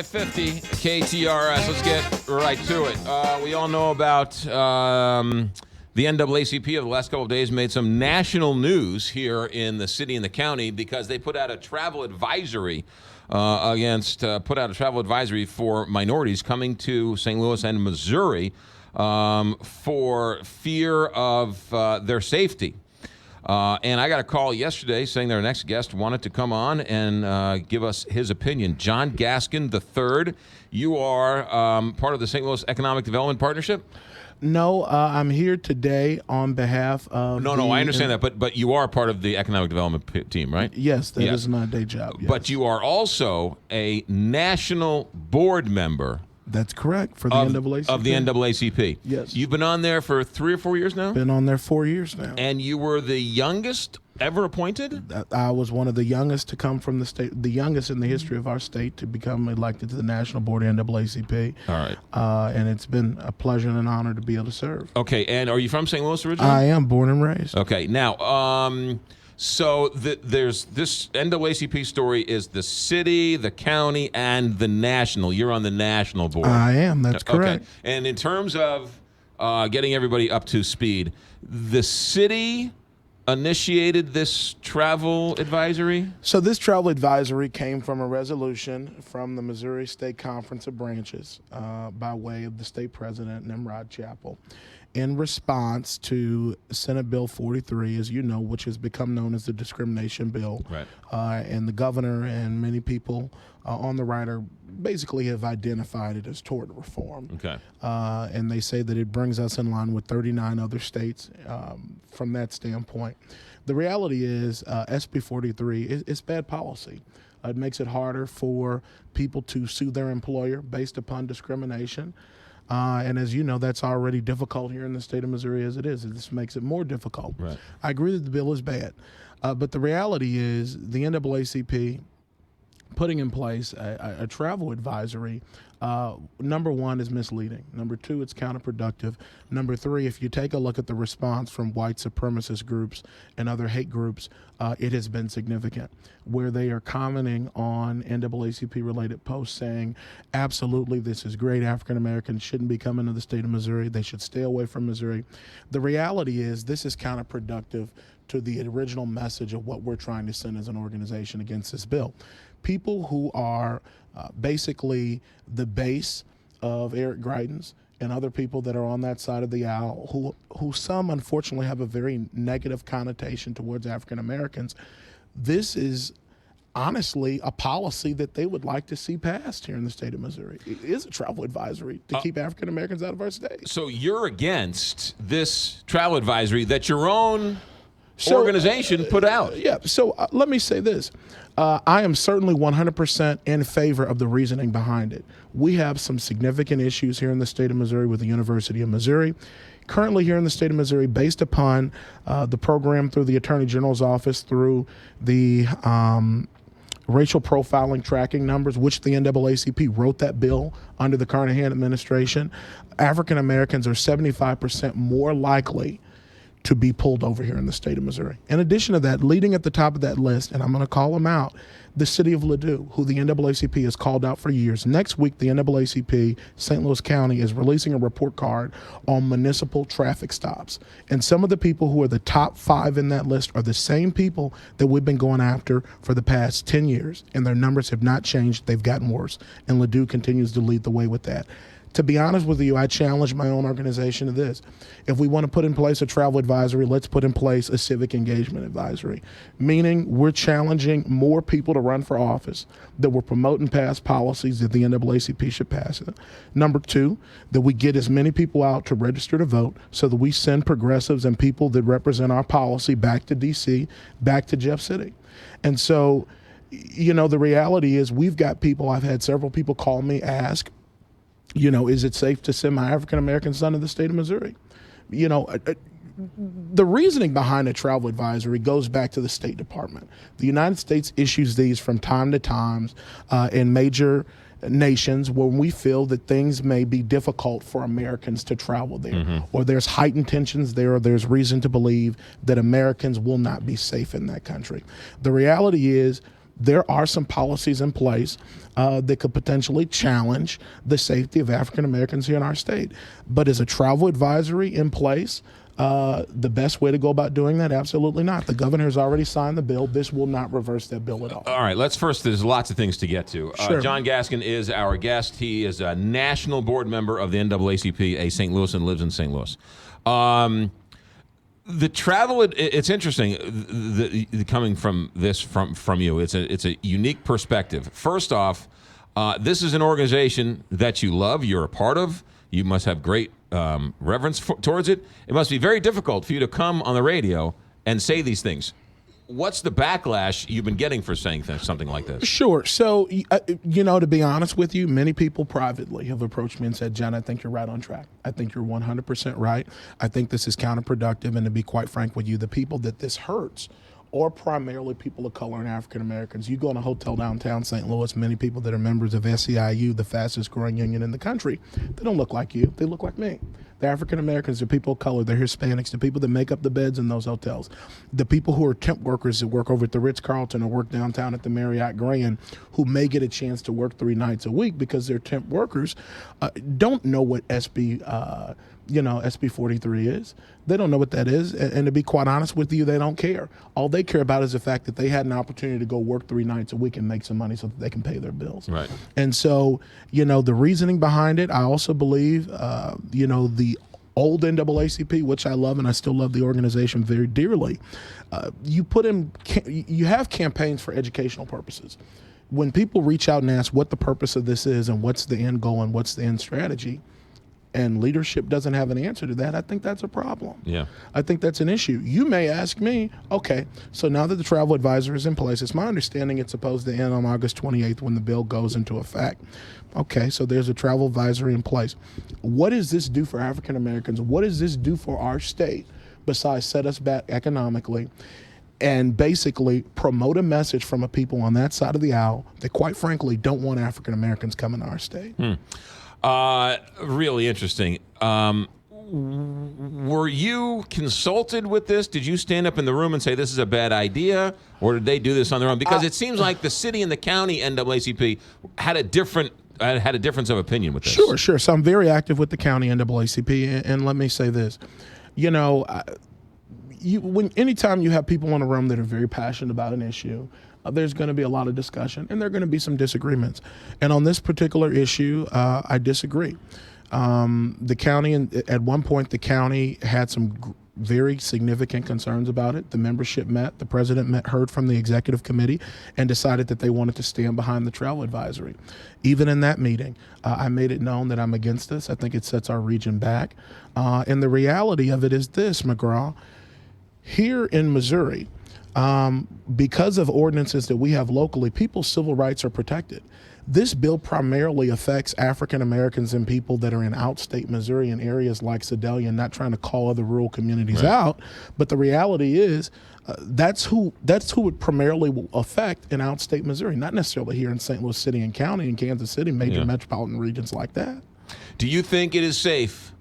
50 KTRS. Let's get right to it. We all know about the NAACP of the last couple of days made some national news here in the city and the county because they put out a travel advisory for minorities coming to St. Louis and Missouri for fear of their safety. And I got a call yesterday saying their next guest wanted to come on and give us his opinion. John Gaskin III, you are part of the St. Louis Economic Development Partnership? No, I'm here today on behalf of No, I understand that, but you are part of the Economic Development team, right? Yes, that is my day job. Yes. But you are also a national board member. That's correct, for the NAACP. Of the NAACP. Yes. You've been on there for 3 or 4 years now? Been on there 4 years now. And you were the youngest ever appointed? I was one of the youngest to come from the state, the youngest in the history of our state to become elected to the national board of NAACP. All right. And it's been a pleasure and an honor to be able to serve. Okay, and are you from St. Louis originally? I am, born and raised. Okay, now, so there's this NAACP story is the city, the county, and the national. You're on the national board. I am, that's correct. Okay. And in terms of getting everybody up to speed, the city initiated this travel advisory? So this travel advisory came from a resolution from the Missouri State Conference of Branches by way of the state president, Nimrod Chappell, in response to Senate Bill 43, as you know, which has become known as the discrimination bill. Right. And the governor and many people on the right basically have identified it as tort reform. Okay. And they say that it brings us in line with 39 other states from that standpoint. The reality is SB 43 is bad policy. It makes it harder for people to sue their employer based upon discrimination. And as you know, that's already difficult here in the state of Missouri as it is. This makes it more difficult. Right. I agree that the bill is bad. But the reality is the NAACP putting in place a travel advisory, number one, is misleading. Number two, it's counterproductive. Number three, if you take a look at the response from white supremacist groups and other hate groups, it has been significant, where they are commenting on NAACP-related posts saying, absolutely, this is great. African Americans shouldn't be coming to the state of Missouri. They should stay away from Missouri. The reality is this is counterproductive to the original message of what we're trying to send as an organization against this bill. People who are basically the base of Eric Greitens and other people that are on that side of the aisle, who some unfortunately have a very negative connotation towards African Americans. This is honestly a policy that they would like to see passed here in the state of Missouri. It is a travel advisory to keep African Americans out of our state. So you're against this travel advisory that your own organization put out. Yeah, so let me say this. I am certainly 100% in favor of the reasoning behind it. We have some significant issues here in the state of Missouri with the University of Missouri. Currently here in the state of Missouri, based upon the program through the Attorney General's office, through the racial profiling tracking numbers, which the NAACP wrote that bill under the Carnahan administration, African Americans are 75% more likely to be pulled over here in the state of Missouri. In addition to that, leading at the top of that list, and I'm going to call them out, the city of Ladue, who the NAACP has called out for years. Next week, the NAACP, St. Louis County, is releasing a report card on municipal traffic stops. And some of the people who are the top 5 in that list are the same people that we've been going after for the past 10 years. And their numbers have not changed. They've gotten worse. And Ladue continues to lead the way with that. To be honest with you, I challenge my own organization to this. If we want to put in place a travel advisory, let's put in place a civic engagement advisory, meaning we're challenging more people to run for office, that we're promoting past policies that the NAACP should pass. Number 2, that we get as many people out to register to vote so that we send progressives and people that represent our policy back to D.C., back to Jeff City. And so, you know, the reality is we've got people, I've had several people call me, ask, you know, is it safe to send my African-American son to the state of Missouri? You know, the reasoning behind a travel advisory goes back to the State Department. The United States issues these from time to time in major nations when we feel that things may be difficult for Americans to travel there, or there's heightened tensions there, or there's reason to believe that Americans will not be safe in that country. The reality is there are some policies in place that could potentially challenge the safety of African Americans here in our state. But is a travel advisory in place the best way to go about doing that? Absolutely not. The governor has already signed the bill. This will not reverse that bill at all. All right, there's lots of things to get to. Sure. John Gaskin is our guest. He is a national board member of the NAACP, a St. Louis, and lives in St. Louis. The travel, it's interesting, coming from this from you. It's a unique perspective. First off, this is an organization that you love, you're a part of. You must have great reverence towards it. It must be very difficult for you to come on the radio and say these things. What's the backlash you've been getting for saying something like this? Sure. So, to be honest with you, many people privately have approached me and said, John, I think you're right on track. I think you're 100% right. I think this is counterproductive. And to be quite frank with you, the people that this hurts are primarily people of color and African Americans. You go in a hotel downtown St. Louis, many people that are members of SEIU, the fastest growing union in the country, they don't look like you. They look like me. The African Americans are people of color. They're Hispanics. The people that make up the beds in those hotels. The people who are temp workers that work over at the Ritz-Carlton or work downtown at the Marriott Grand, who may get a chance to work 3 nights a week because they're temp workers, don't know what SB 43 is. They don't know what that is. And to be quite honest with you, they don't care. All they care about is the fact that they had an opportunity to go work 3 nights a week and make some money so that they can pay their bills. Right. And so, the reasoning behind it, I also believe, the old NAACP, which I love, and I still love the organization very dearly, you have campaigns for educational purposes. When people reach out and ask what the purpose of this is and what's the end goal and what's the end strategy, and leadership doesn't have an answer to that, I think that's a problem. Yeah. I think that's an issue. You may ask me, okay, so now that the travel advisor is in place, it's my understanding it's supposed to end on August 28th when the bill goes into effect. Okay, so there's a travel advisory in place. What does this do for African Americans? What does this do for our state besides set us back economically and basically promote a message from a people on that side of the aisle that quite frankly don't want African Americans coming to our state? Really interesting. Were you consulted with this? Did you stand up in the room and say this is a bad idea, or did they do this on their own? Because it seems like the city and the county NAACP had a difference of opinion with this. Sure. So I'm very active with the county NAACP, and let me say this, anytime you have people in a room that are very passionate about an issue, there's going to be a lot of discussion, and there are going to be some disagreements. And on this particular issue, I disagree. The county, at one point, the county had some very significant concerns about it. The membership met, the president heard from the executive committee, and decided that they wanted to stand behind the travel advisory. Even in that meeting, I made it known that I'm against this. I think it sets our region back. And the reality of it is this, McGraw. Here in Missouri, because of ordinances that we have locally, people's civil rights are protected. This bill primarily affects African Americans and people that are in outstate Missouri in areas like Sedalia, not trying to call other rural communities out. But the reality is that's who it primarily will affect in outstate Missouri, not necessarily here in St. Louis City and County and Kansas City, major metropolitan regions like that. Do you think it is safe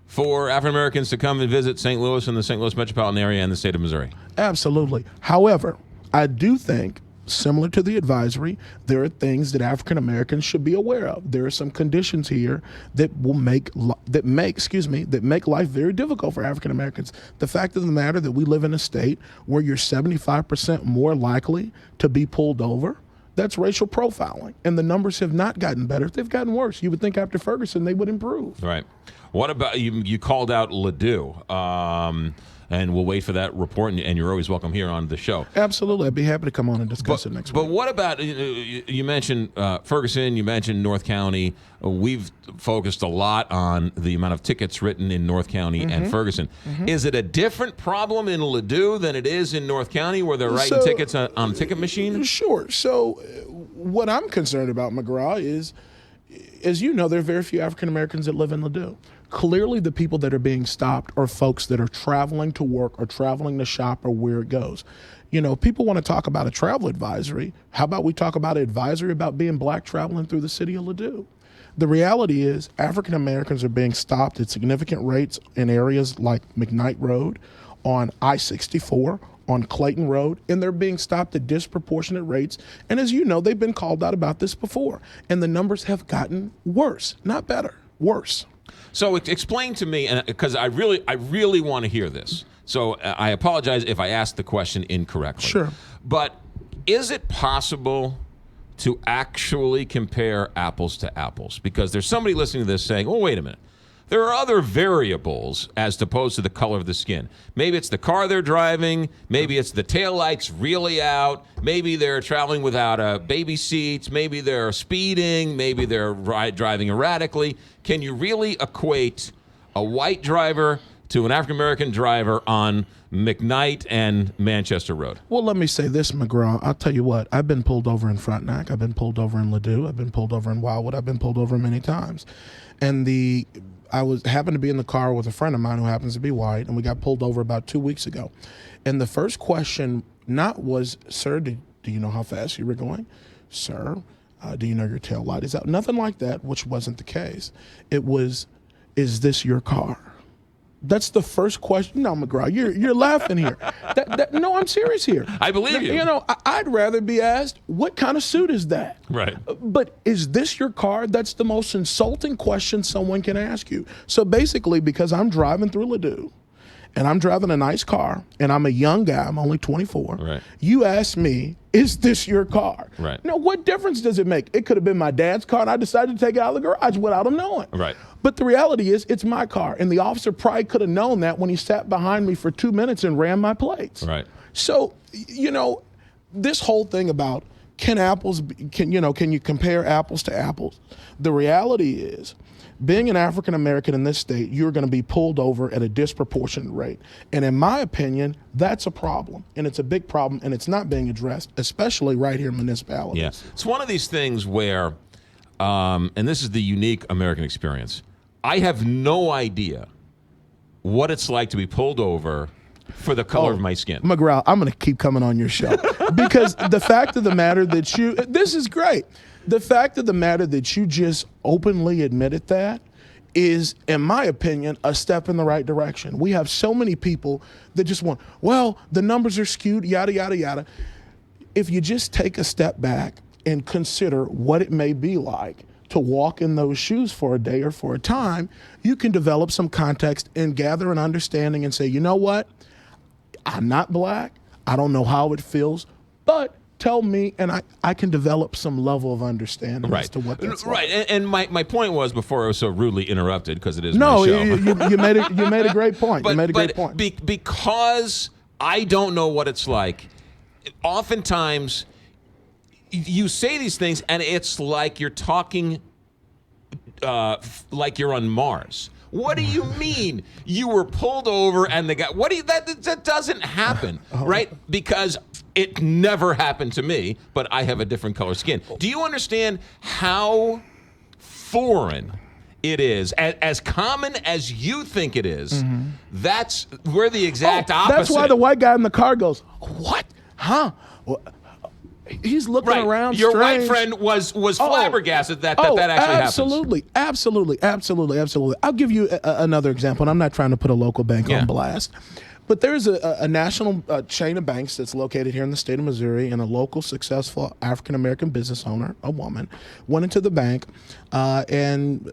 for African Americans to come and visit St. Louis and the St. Louis metropolitan area and the state of Missouri? Absolutely. However, I do think, similar to the advisory, there are things that African Americans should be aware of. There are some conditions here that will make life very difficult for African Americans. The fact of the matter that we live in a state where you're 75% more likely to be pulled over, that's racial profiling. And the numbers have not gotten better. They've gotten worse. You would think after Ferguson they would improve. Right. What about, you called out Ladue, and we'll wait for that report, and you're always welcome here on the show. Absolutely. I'd be happy to come on and discuss it next week. But what about, you mentioned Ferguson, you mentioned North County. We've focused a lot on the amount of tickets written in North County and Ferguson. Is it a different problem in Ladue than it is in North County where they're writing tickets on a ticket machine? Sure. So what I'm concerned about, McGraw, is, as you know, there are very few African Americans that live in Ladue. Clearly, the people that are being stopped are folks that are traveling to work or traveling to shop or where it goes. People want to talk about a travel advisory. How about we talk about an advisory about being black traveling through the city of Ladue? The reality is African Americans are being stopped at significant rates in areas like McKnight Road, on I-64, on Clayton Road, and they're being stopped at disproportionate rates. And as you know, they've been called out about this before, and the numbers have gotten worse, not better, worse. So explain to me, because I really want to hear this. So I apologize if I asked the question incorrectly. Sure. But is it possible to actually compare apples to apples? Because there's somebody listening to this saying, oh, wait a minute. There are other variables as opposed to the color of the skin. Maybe it's the car they're driving. Maybe it's the taillights really out. Maybe they're traveling without baby seats. Maybe they're speeding. Maybe they're driving erratically. Can you really equate a white driver to an African-American driver on McKnight and Manchester Road? Well, let me say this, McGraw. I'll tell you what. I've been pulled over in Frontenac. I've been pulled over in Ladue. I've been pulled over in Wildwood. I've been pulled over many times. And happened to be in the car with a friend of mine who happens to be white, and we got pulled over about 2 weeks ago. And the first question was, sir, do you know how fast you were going? Sir, do you know your tail light is out? Nothing like that, which wasn't the case. It was, is this your car? That's the first question. No, McGraw, you're laughing here. No, I'm serious here. I believe you. You know, I'd rather be asked, what kind of suit is that? Right. But is this your car? That's the most insulting question someone can ask you. So basically, because I'm driving through Ladue, and I'm driving a nice car, and I'm a young guy, I'm only 24, right. You ask me, is this your car? Right. Now, what difference does it make? It could have been my dad's car, and I decided to take it out of the garage without him knowing. Right. But the reality is, it's my car, and the officer probably could have known that when he sat behind me for 2 minutes and ran my plates. Right. So, you know, this whole thing about can you compare apples to apples? The reality is, being an African American in this state, you're going to be pulled over at a disproportionate rate. And in my opinion, that's a problem. And it's a big problem, and it's not being addressed, especially right here in municipalities. Yeah. It's one of these things where, and this is the unique American experience, I have no idea what it's like to be pulled over for the color of my skin. McGraw, I'm going to keep coming on your show because the fact of the matter that this is great. The fact of the matter that you just openly admitted that is, in my opinion, a step in the right direction. We have so many people that just want, well, the numbers are skewed, yada, yada, yada. If you just take a step back and consider what it may be like to walk in those shoes for a day or for a time, you can develop some context and gather an understanding and say, you know what? I'm not black. I don't know how it feels, but tell me, and I can develop some level of understanding as to what that's like. Right, and my point was, before I was so rudely interrupted, because it is my show. you made a great point. You made a great point. Because I don't know what it's like, oftentimes you say these things, and it's like you're talking like you're on Mars. What do you mean you were pulled over and the guy? What do you that doesn't happen, right? Because it never happened to me, but I have a different color skin. Do you understand how foreign it is, as common as you think it is? Mm-hmm. That's we're the exact opposite. That's why the white guy in the car goes, "What? Huh?" Well, he's looking around. Your strange. white friend was flabbergasted that actually happens. Absolutely. I'll give you another example, and I'm not trying to put a local bank on blast. But there's a national chain of banks that's located here in the state of Missouri, and a local successful African-American business owner, a woman, went into the bank, and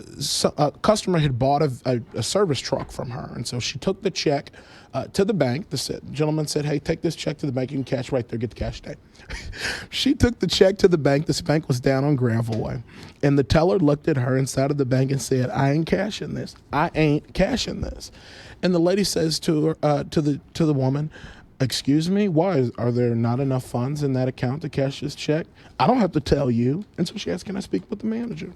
a customer had bought a service truck from her. And so she took the check to the bank. The gentleman said, hey, take this check to the bank. You can cash right there. Get the cash today. She took the check to the bank. This bank was down on Granville Way. And the teller looked at her inside of the bank and said, I ain't cashing this. I ain't cashing this. And the lady says to her, to the woman, excuse me, why are there not enough funds in that account to cash this check? I don't have to tell you. And so she asked, can I speak with the manager?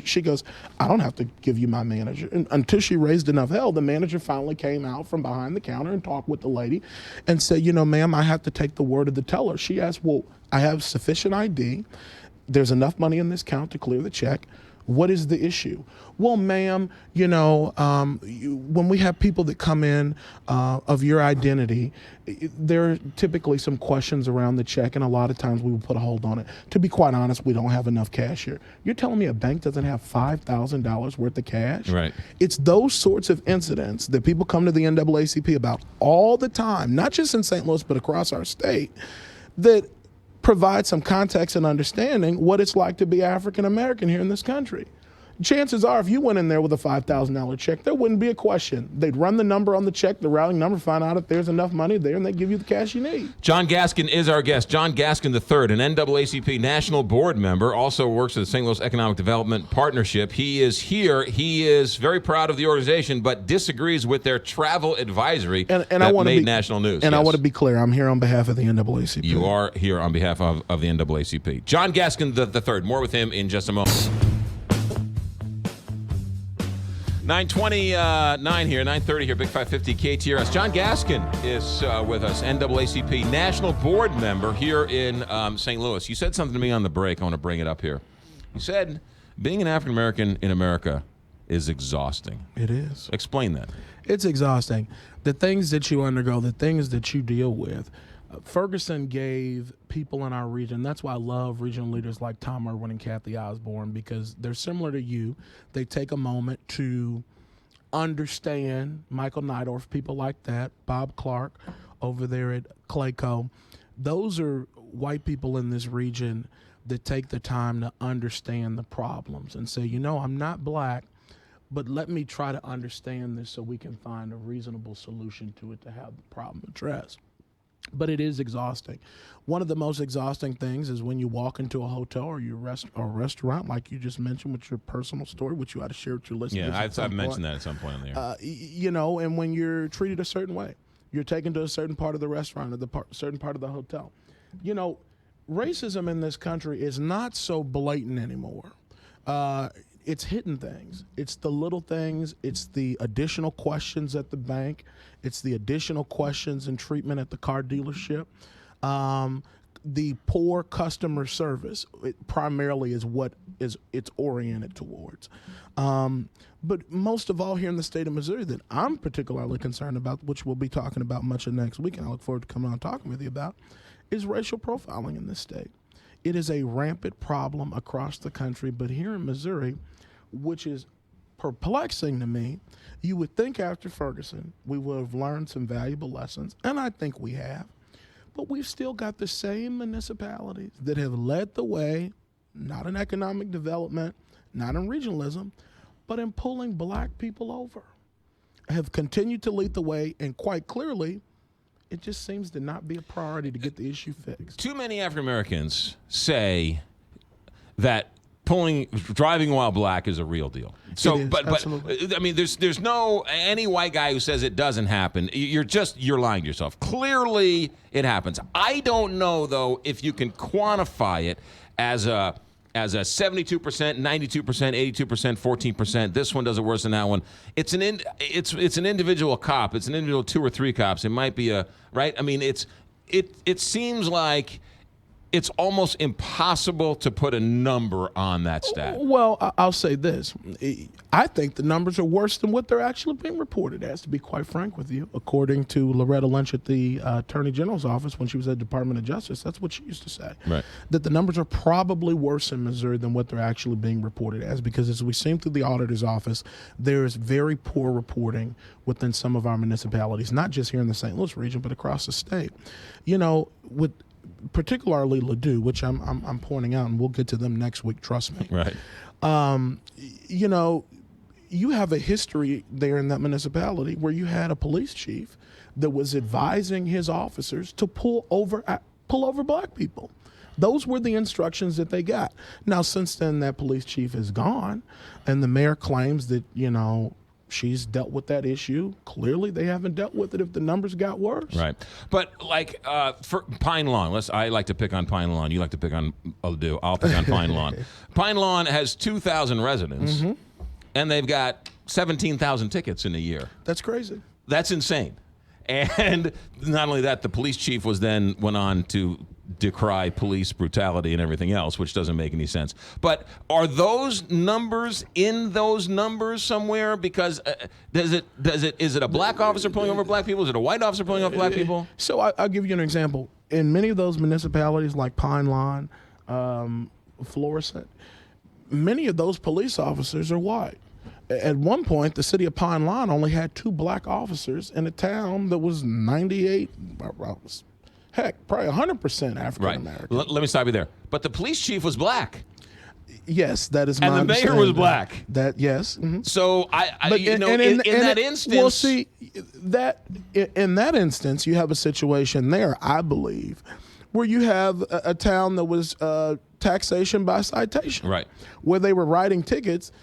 She goes, I don't have to give you my manager. And until she raised enough hell, the manager finally came out from behind the counter and talked with the lady and said, you know, ma'am, I have to take the word of the teller. She asked, well, I have sufficient ID. There's enough money in this account to clear the check. What is the issue? Well, ma'am, when we have people that come in of your identity, there are typically some questions around the check, and a lot of times we will put a hold on it. To be quite honest, we don't have enough cash here. You're telling me a bank doesn't have $5,000 worth of cash? Right. It's those sorts of incidents that people come to the NAACP about all the time, not just in St. Louis, but across our state, that provide some context and understanding what it's like to be African American here in this country. Chances are, if you went in there with a $5,000 check, there wouldn't be a question. They'd run the number on the check, the routing number, find out if there's enough money there, and they give you the cash you need. John Gaskin is our guest. John Gaskin III, an NAACP national board member, also works at the St. Louis Economic Development Partnership. He is here. He is very proud of the organization, but disagrees with their travel advisory that made national news. And I want to be clear, I'm here on behalf of the NAACP. You are here on behalf of the NAACP. John Gaskin III. More with him in just a moment. 9:29 here, 9:30 here, Big 550 KTRS. John Gaskin is with us, NAACP national board member here in St. Louis. You said something to me on the break. I want to bring it up here. You said being an African American in America is exhausting. It is. Explain that. It's exhausting. The things that you undergo, the things that you deal with. Ferguson gave people in our region, that's why I love regional leaders like Tom Irwin and Kathy Osborne, because they're similar to you. They take a moment to understand Michael Neidorff, people like that, Bob Clark over there at Clayco. Those are white people in this region that take the time to understand the problems and say, I'm not black, but let me try to understand this so we can find a reasonable solution to it to have the problem addressed. But it is exhausting. One of the most exhausting things is when you walk into a hotel or a restaurant, like you just mentioned with your personal story, which you ought to share with your listeners. Yeah, I've mentioned that at some point on the air. And when you're treated a certain way, you're taken to a certain part of the restaurant or certain part of the hotel. Racism in this country is not so blatant anymore. It's hidden things. It's the little things. It's the additional questions at the bank. It's the additional questions and treatment at the car dealership. The poor customer service primarily is what it's oriented towards. But most of all here in the state of Missouri that I'm particularly concerned about, which we'll be talking about much of next week, and I look forward to coming on and talking with you about, is racial profiling in this state. It is a rampant problem across the country, but here in Missouri, which is perplexing to me, you would think after Ferguson we would have learned some valuable lessons, and I think we have, but we've still got the same municipalities that have led the way, not in economic development, not in regionalism, but in pulling black people over, have continued to lead the way, and quite clearly, it just seems to not be a priority to get the issue fixed. Too many African Americans say that driving while black is a real deal. So, but I mean, there's no any white guy who says it doesn't happen. You're lying to yourself. Clearly, it happens. I don't know though if you can quantify it as a 72%, 92%, 82%, 14%. This one does it worse than that one. It's an individual cop. It's an individual 2 or 3 cops. It might be right. I mean, it seems like it's almost impossible to put a number on that stat. Well, I'll say this. I think the numbers are worse than what they're actually being reported as, to be quite frank with you. According to Loretta Lynch at the Attorney General's office when she was at the Department of Justice, that's what she used to say. Right. That the numbers are probably worse in Missouri than what they're actually being reported as, because as we've seen through the auditor's office, there is very poor reporting within some of our municipalities, not just here in the St. Louis region, but across the state. With particularly Ladue, which I'm pointing out, and we'll get to them next week, trust me. Right. You have a history there in that municipality where you had a police chief that was advising his officers to pull over black people. Those were the instructions that they got. Now, since then, that police chief is gone, and the mayor claims that, she's dealt with that issue. Clearly, they haven't dealt with it if the numbers got worse. Right. But, for Pine Lawn, I like to pick on Pine Lawn. You like to pick on Ladue. I'll pick on Pine Lawn. Pine Lawn has 2,000 residents, and they've got 17,000 tickets in a year. That's crazy. That's insane. And not only that, the police chief went on to decry police brutality and everything else, which doesn't make any sense. But are those numbers in those numbers somewhere? Because is it a black officer pulling over black people? Is it a white officer pulling over black people? So I'll give you an example. In many of those municipalities like Pine Lawn, Florissant, many of those police officers are white. At one point, the city of Pine Lawn only had 2 black officers in a town that was 98, heck, probably 100% African American. Right. Let me stop you there. But the police chief was black. Yes, that is my And the mayor was black. That yes. Mm-hmm. So in that instance, well, see that in that instance, you have a situation there, I believe, where you have a town that was taxation by citation, right? Where they were writing tickets,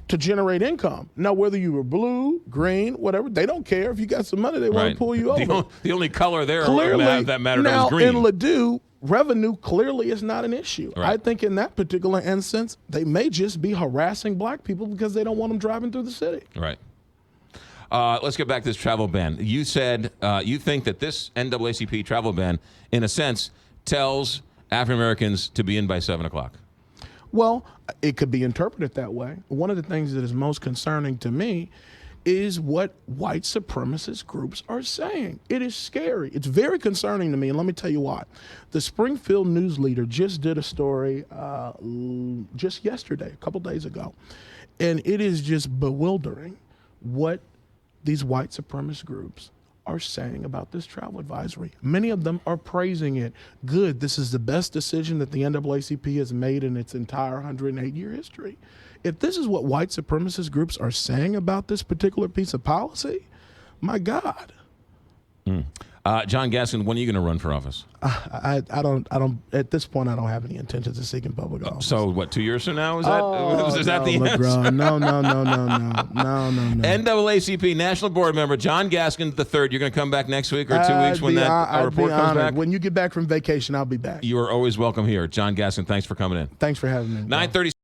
to generate income. Now, whether you were blue, green, whatever, they don't care. If you got some money, they want to pull you over. The only color there clearly, that mattered now, was green. in Ladue, revenue clearly is not an issue. Right. I think in that particular instance, they may just be harassing black people because they don't want them driving through the city. Right. Let's get back to this travel ban. You said you think that this NAACP travel ban, in a sense, tells African Americans to be in by 7 o'clock. Well, it could be interpreted that way. One of the things that is most concerning to me is what white supremacist groups are saying. It is scary. It's very concerning to me, and let me tell you why. The Springfield News Leader just did a story just yesterday, a couple days ago, and it is just bewildering what these white supremacist groups are saying about this travel advisory. Many of them are praising it. Good, this is the best decision that the NAACP has made in its entire 108-year history. If this is what white supremacist groups are saying about this particular piece of policy, my God. John Gaskin, when are you going to run for office? I don't. At this point, I don't have any intentions of seeking public office. So what? 2 years from now? Is that the McGraw, answer? No. NAACP National Board Member John Gaskin III. You're going to come back next week or 2 weeks when that report comes back. When you get back from vacation, I'll be back. You are always welcome here, John Gaskin. Thanks for coming in. Thanks for having me. 9:30.